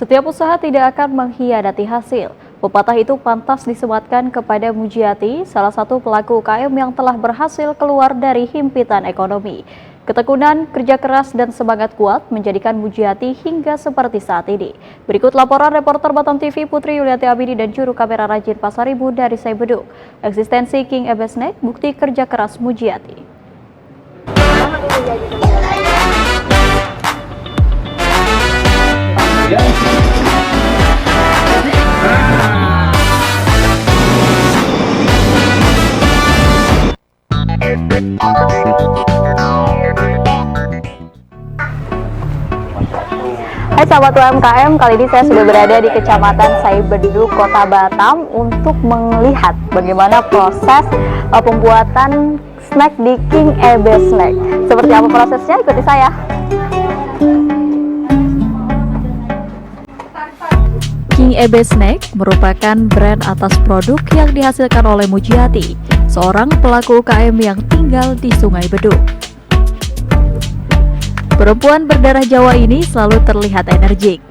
Setiap usaha tidak akan mengkhianati hasil. Pepatah itu pantas disematkan kepada Mujiati, salah satu pelaku UKM yang telah berhasil keluar dari himpitan ekonomi. Ketekunan, kerja keras, dan semangat kuat menjadikan Mujiati hingga seperti saat ini. Berikut laporan reporter Batam TV Putri Yuliati Abidi dan juru kamera rajin Pasaribu dari Saibeduk. Eksistensi King Ebesnek, bukti kerja keras Mujiati. Hai sahabat UMKM, kali ini saya sudah berada di Kecamatan Saibeduk, Kota Batam untuk melihat bagaimana proses pembuatan snack di King Ebesnek. Seperti apa prosesnya? Ikuti saya. King Ebesnek merupakan brand atas produk yang dihasilkan oleh Mujiati, seorang pelaku UKM yang tinggal di Sungai Beduk. Perempuan berdarah Jawa ini selalu terlihat energik.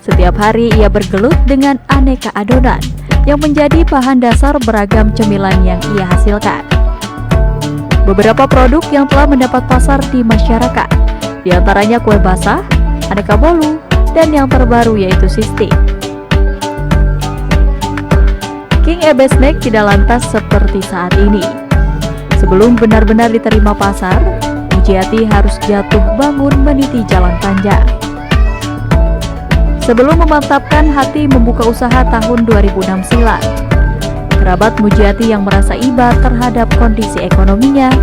Setiap hari ia bergelut dengan aneka adonan yang menjadi bahan dasar beragam cemilan yang ia hasilkan. Beberapa produk yang telah mendapat pasar di masyarakat, diantaranya kue basah, aneka bolu, dan yang terbaru yaitu sistik. King Ebesnek tidak lantas seperti saat ini. Sebelum benar-benar diterima pasar, Mujiati harus jatuh bangun meniti jalan panjang. Sebelum memantapkan hati membuka usaha tahun 2006 silam, kerabat Mujiati yang merasa iba terhadap kondisi ekonominya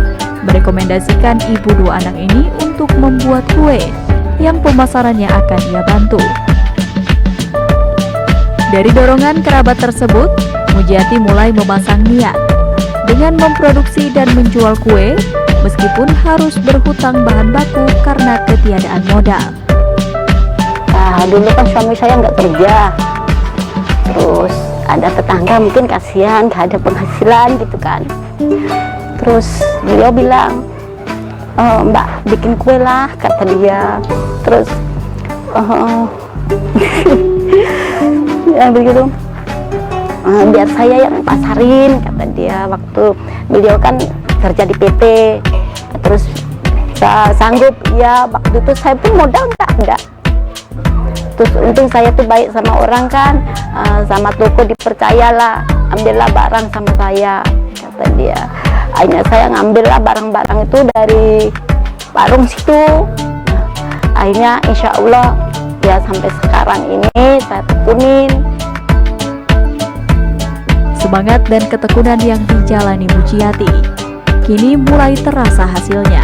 merekomendasikan ibu dua anak ini untuk membuat kue yang pemasarannya akan ia bantu. Dari dorongan kerabat tersebut, Mujiati mulai memasang niat dengan memproduksi dan menjual kue meskipun harus berhutang bahan baku karena ketiadaan modal. Nah, dulu kan suami saya nggak kerja, terus ada tetangga mungkin kasihan nggak ada penghasilan gitu kan. Terus beliau bilang, Mbak bikin kue lah, kata dia. Terus ya begitu. Biar saya yang pasarin, kata dia. Waktu beliau kan kerja di PT, terus saya sanggup, ya waktu itu saya pun modal nggak ada. Terus untung saya tuh baik sama orang kan, sama toko dipercayalah, ambillah barang sama saya, kata dia. Akhirnya saya ngambillah barang-barang itu dari warung situ. Akhirnya insya Allah ya sampai sekarang ini saya tekunin. Semangat dan ketekunan yang dijalani Mujiati kini mulai terasa hasilnya.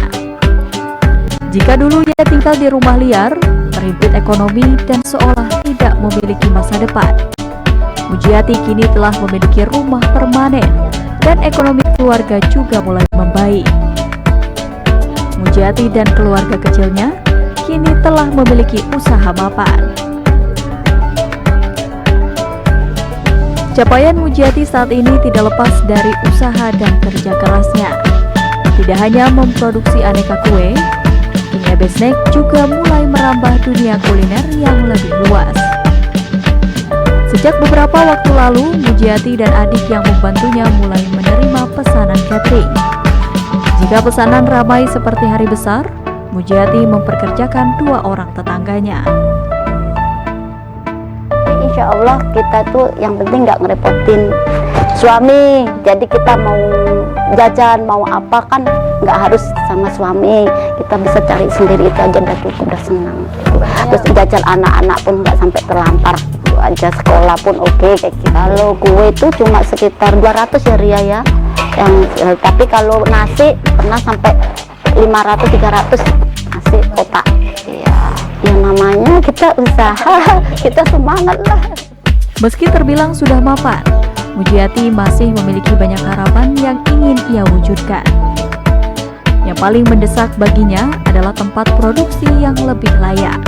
Jika dulu ia tinggal di rumah liar, terhimpit ekonomi dan seolah tidak memiliki masa depan, Mujiati kini telah memiliki rumah permanen dan ekonomi keluarga juga mulai membaik. Mujiati dan keluarga kecilnya kini telah memiliki usaha mapan. Capaian Mujiati saat ini tidak lepas dari usaha dan kerja kerasnya. Tidak hanya memproduksi aneka kue, King Ebesnek juga mulai merambah dunia kuliner yang lebih luas. Sejak beberapa waktu lalu, Mujiati dan adik yang membantunya mulai menerima pesanan catering. Jika pesanan ramai seperti hari besar, Mujiati memperkerjakan 2 orang tetangganya. Insya Allah kita tuh yang penting nggak ngerepotin suami, jadi kita mau jajan mau apa kan nggak harus sama suami, kita bisa cari sendiri, itu aja udah cukup, udah senang gitu. Terus jajan anak-anak pun nggak sampai terlantar, itu aja, sekolah pun oke kayak gitu. Kalau kue itu cuma sekitar 200 ya Ria ya, tapi kalau nasi pernah sampai 500-300 nasi kotak. Ya namanya kita usaha, kita semangat lah. Meski terbilang sudah mapan, Mujiati masih memiliki banyak harapan yang ingin ia wujudkan. Yang paling mendesak baginya adalah tempat produksi yang lebih layak.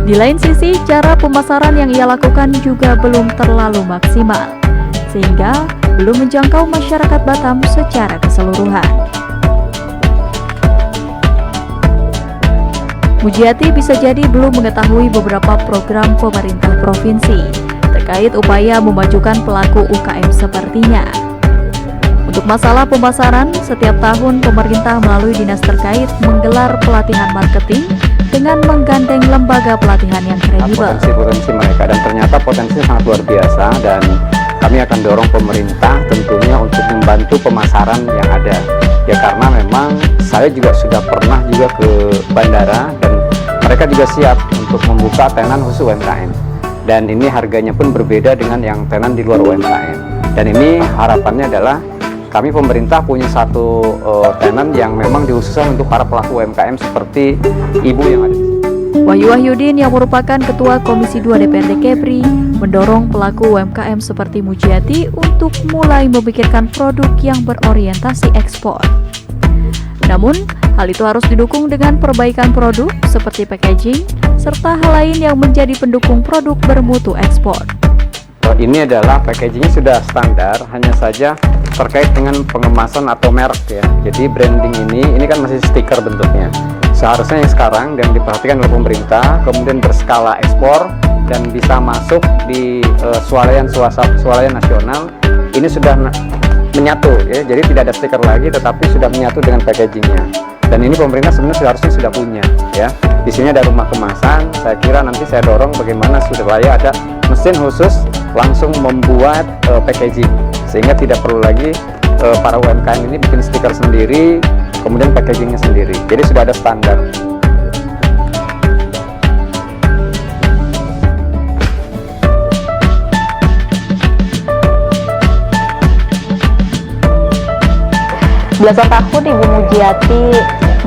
Di lain sisi, cara pemasaran yang ia lakukan juga belum terlalu maksimal, sehingga belum menjangkau masyarakat Batam secara keseluruhan. Mujiati bisa jadi belum mengetahui beberapa program pemerintah provinsi terkait upaya memajukan pelaku UKM sepertinya. Untuk masalah pemasaran, setiap tahun pemerintah melalui dinas terkait menggelar pelatihan marketing dengan menggandeng lembaga pelatihan yang kredibel. Potensi mereka, dan ternyata potensinya sangat luar biasa, dan kami akan dorong pemerintah tentunya untuk membantu pemasaran yang ada. Ya karena memang saya juga sudah pernah juga ke bandara dan mereka juga siap untuk membuka tenan khusus UMKM. Dan ini harganya pun berbeda dengan yang tenan di luar UMKM. Dan ini harapannya adalah kami pemerintah punya satu tenan yang memang dikhususkan untuk para pelaku UMKM seperti ibu yang ada di sini. Wahyu Wahyudin yang merupakan Ketua Komisi 2 DPRD Kepri mendorong pelaku UMKM seperti Mujiati untuk mulai memikirkan produk yang berorientasi ekspor. Namun, hal itu harus didukung dengan perbaikan produk seperti packaging serta hal lain yang menjadi pendukung produk bermutu ekspor. Ini adalah packagingnya sudah standar, hanya saja terkait dengan pengemasan atau merek ya. Jadi branding ini kan masih stiker bentuknya. Seharusnya yang sekarang yang diperhatikan oleh pemerintah kemudian berskala ekspor dan bisa masuk di swalayan nasional, ini sudah menyatu ya. Jadi tidak ada stiker lagi tetapi sudah menyatu dengan packagingnya. Dan ini pemerintah sebenarnya seharusnya sudah punya ya. Di sini ada rumah kemasan, saya kira nanti saya dorong bagaimana supaya ada mesin khusus langsung membuat packaging sehingga tidak perlu lagi para UMKM ini bikin stiker sendiri kemudian packagingnya sendiri. Jadi sudah ada standar. Belasan tahun Ibu Mujiati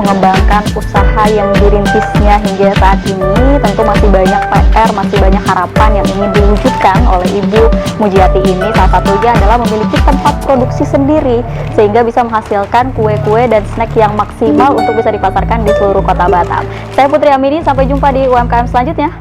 mengembangkan usaha yang dirintisnya hingga saat ini. Tentu masih banyak PR, masih banyak harapan yang ingin diwujudkan oleh Ibu Mujiati ini. Salah satunya adalah memiliki tempat produksi sendiri sehingga bisa menghasilkan kue-kue dan snack yang maksimal untuk bisa dipasarkan di seluruh kota Batam. Saya Putri Amini, sampai jumpa di UMKM selanjutnya.